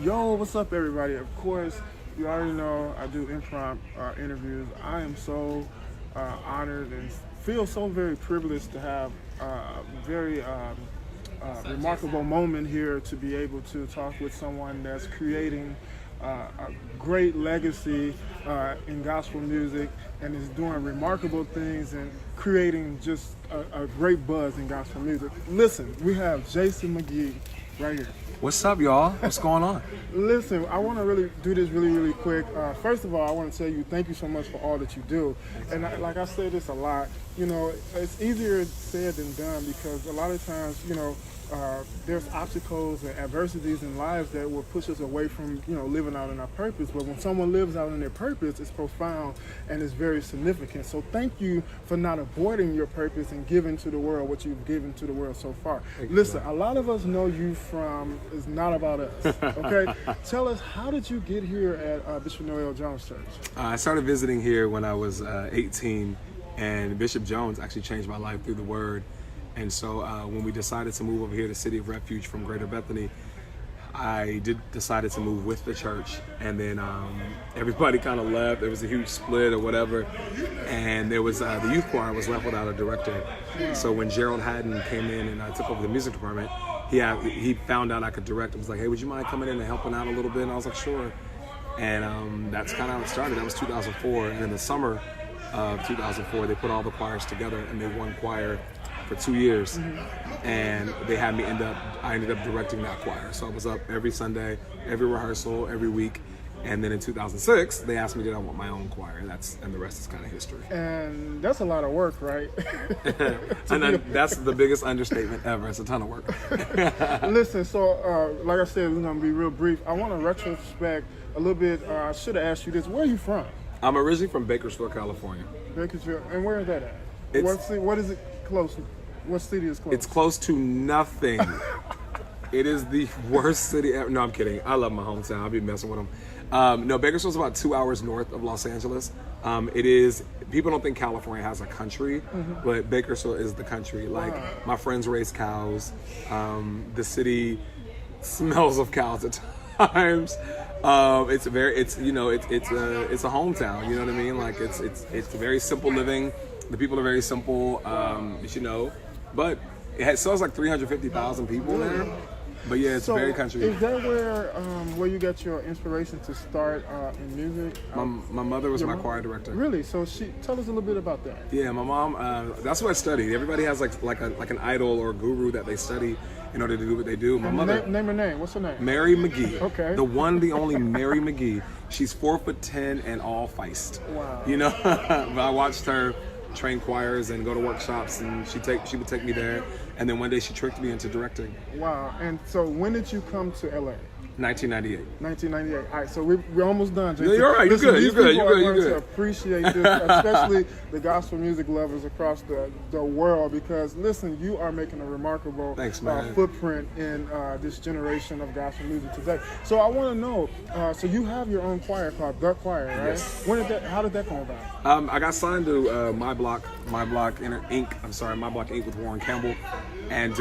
Yo, what's up, everybody? Of course, you already know I do improv interviews. I am so honored and feel so very privileged to have a very remarkable moment here to be able to talk with someone that's creating a great legacy in gospel music and is doing remarkable things and creating just a great buzz in gospel music. Listen, we have Jason McGee right here. What's up, y'all? What's going on? Listen, I want to really do this really quick. First of all, I want to tell you thank you so much for all that you do. And like I say this a lot, you know, it's easier said than done because a lot of times, you know, there's obstacles and adversities in lives that will push us away from, you know, living out in our purpose. But when someone lives out in their purpose, it's profound and it's very significant. So thank you for not avoiding your purpose and giving to the world what you've given to the world so far. Listen, a lot of us know you from It's Not About Us, okay? Tell us, how did you get here at Bishop Noel Jones Church? I started visiting here when I was 18, and Bishop Jones actually changed my life through the Word. And so when we decided to move over here to City of Refuge from Greater Bethany, I decided to move with the church, and then everybody kind of left. There was a huge split or whatever, and there was the youth choir was left without a director. So when Gerald Haddon came in and I took over the music department, he found out I could direct. He was like, "Hey, would you mind coming in and helping out a little bit?" And I was like, "Sure." And that's kind of how it started. That was 2004, and in the summer of 2004, they put all the choirs together and made one choir for 2 years, and they had me I ended up directing that choir. So I was up every Sunday, every rehearsal, every week, and then in 2006 they asked me did I want my own choir, and the rest is kind of history. And that's a lot of work, right? And that's the biggest understatement ever. It's a ton of work. Listen, so like I said, we're gonna be real brief. I want to retrospect a little bit. I should have asked you this. Where are you from? I'm originally from Bakersfield, California. Bakersfield. And where is that at? What is it close to? What city is close? It's close to nothing. It is the worst city ever. No, I'm kidding. I love my hometown. I'll be messing with them. No, Bakersfield's about 2 hours north of Los Angeles. It is, people don't think California has a country, but Bakersfield is the country. Like, my friends raise cows. The city smells of cows at times. It's a hometown, you know what I mean? Like, it's very simple living. The people are very simple, but it sells like 350,000 people there. But yeah, it's very country. Is that where you got your inspiration to start in music? My mother was my choir director. Really? So tell us a little bit about that. Yeah, my mom. That's what I studied. Everybody has like an idol or a guru that they study in order to do what they do. My mother. Name her name. What's her name? Mary McGee. Okay. The one, the only Mary McGee. She's 4'10" and all feist. Wow. You know, but I watched her train choirs and go to workshops, and she would take me there, and then one day she tricked me into directing. Wow. And so when did you come to LA? 1998. 1998. All right, so we're almost done, Jason. No, you're all right. You're good. You're good. You're good. To appreciate this, especially the gospel music lovers across the world, because listen, you are making a remarkable footprint in this generation of gospel music today. So I want to know. So you have your own choir called The Choir, right? Yes. How did that come about? I got signed to My Block Inc. with Warren Campbell, and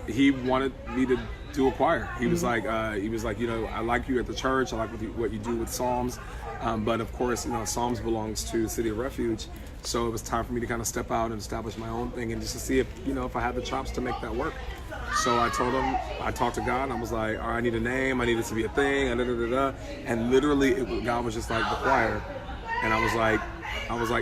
he wanted me to do a choir. He was like, you know, I like you at the church. I like what you do with Psalms, but of course, you know, Psalms belongs to City of Refuge. So it was time for me to kind of step out and establish my own thing, and just to see if I had the chops to make that work. So I told him, I talked to God, and I was like, all right, I need a name. I need it to be a thing. And literally, God was just like, The Choir, and I was like,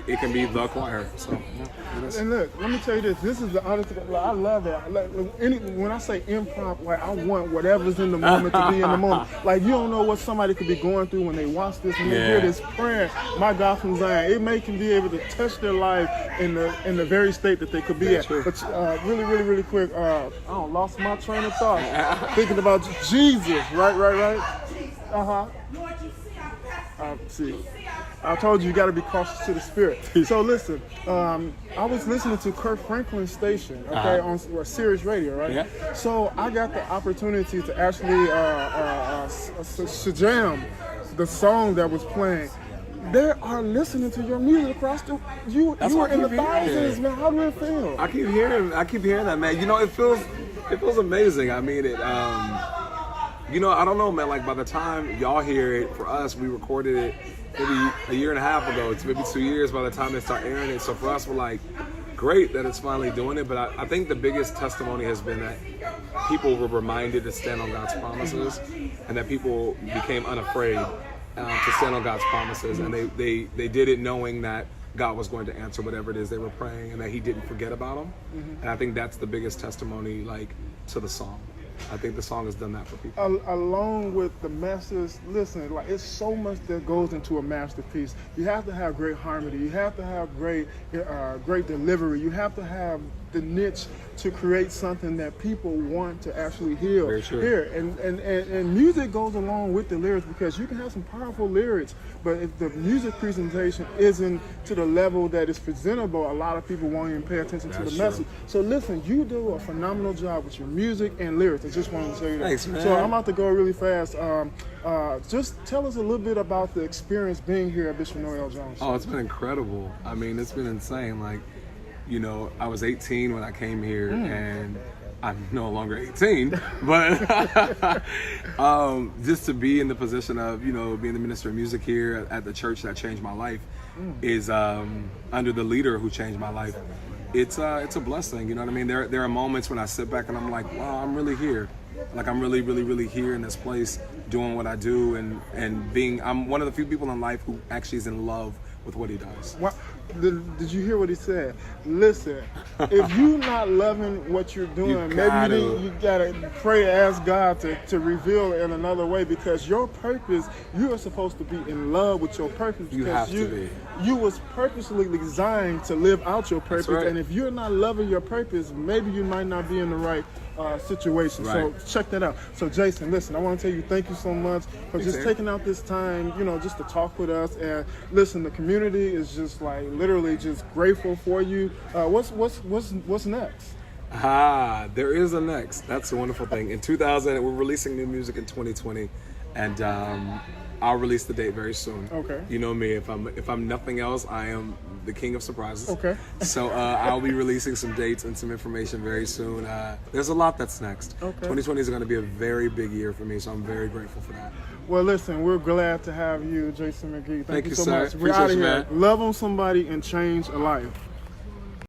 it can be The Choir. So yeah, it is. And look, let me tell you this. This is the honest. I love that. When I say improv, like, I want whatever's in the moment to be in the moment. Like, you don't know what somebody could be going through when they watch this and they hear this prayer. My God from Zion, it may can be able to touch their life in the very state that they could be at. True. But really quick, I lost my train of thought. Thinking about Jesus, right. See. I told you got to be cautious to the spirit. So listen, I was listening to Kirk Franklin's station, on Sirius Radio, right? Yeah. So I got the opportunity to actually jam the song that was playing. They are listening to your music across you were in the thousands, man. How do it feel? I keep hearing that, man. You know, it feels amazing. I mean, You know, I don't know, man. Like, by the time y'all hear it, for us, we recorded it maybe a year and a half ago. It's maybe 2 years by the time they start airing it. So for us, we're like, great that it's finally doing it. But I think the biggest testimony has been that people were reminded to stand on God's promises, and that people became unafraid to stand on God's promises. And they did it knowing that God was going to answer whatever it is they were praying, and that He didn't forget about them. And I think that's the biggest testimony, like, to the song. I think the song has done that for people. Along with the message, listen, like, it's so much that goes into a masterpiece. You have to have great harmony. You have to have great delivery. You have to have the niche to create something that people want to actually hear. And music goes along with the lyrics, because you can have some powerful lyrics, but if the music presentation isn't to the level that is presentable, a lot of people won't even pay attention to the message. So listen, you do a phenomenal job with your music and lyrics. I just wanted to say that. Thanks, man. So I'm about to go really fast. Just tell us a little bit about the experience being here at Bishop Noel Jones. Oh, it's been incredible. I mean, it's been insane. Like, you know, I was 18 when I came here, and I'm no longer 18, but just to be in the position of, you know, being the minister of music here at the church that changed my life is under the leader who changed my life. It's a blessing, you know what I mean? There are moments when I sit back and I'm like, wow, I'm really here. Like, I'm really, really, really here in this place doing what I do, and I'm one of the few people in life who actually is in love with what he does. What, did you hear what he said? Listen, if you're not loving what you're doing, maybe you gotta pray, ask God to reveal it in another way, because your purpose, you are supposed to be in love with your purpose, because you was purposely designed to live out your purpose. Right. And if you're not loving your purpose, maybe you might not be in the right situation. Right. So check that out. So Jason, listen, I want to tell you thank you so much for just taking out this time, you know, just to talk with us. And listen, the community is just like literally just grateful for you. What's next? There is a next. That's a wonderful thing. In 2000, we're releasing new music in 2020, and I'll release the date very soon. Okay. You know me, if I'm nothing else, I am the king of surprises. Okay. So I'll be releasing some dates and some information very soon. There's a lot that's next. Okay. 2020 is going to be a very big year for me, so I'm very grateful for that. Well, listen, we're glad to have you, Jason McGee. Thank you so sir. much. We're out of Appreciate you, here. man. Love on somebody and change a life.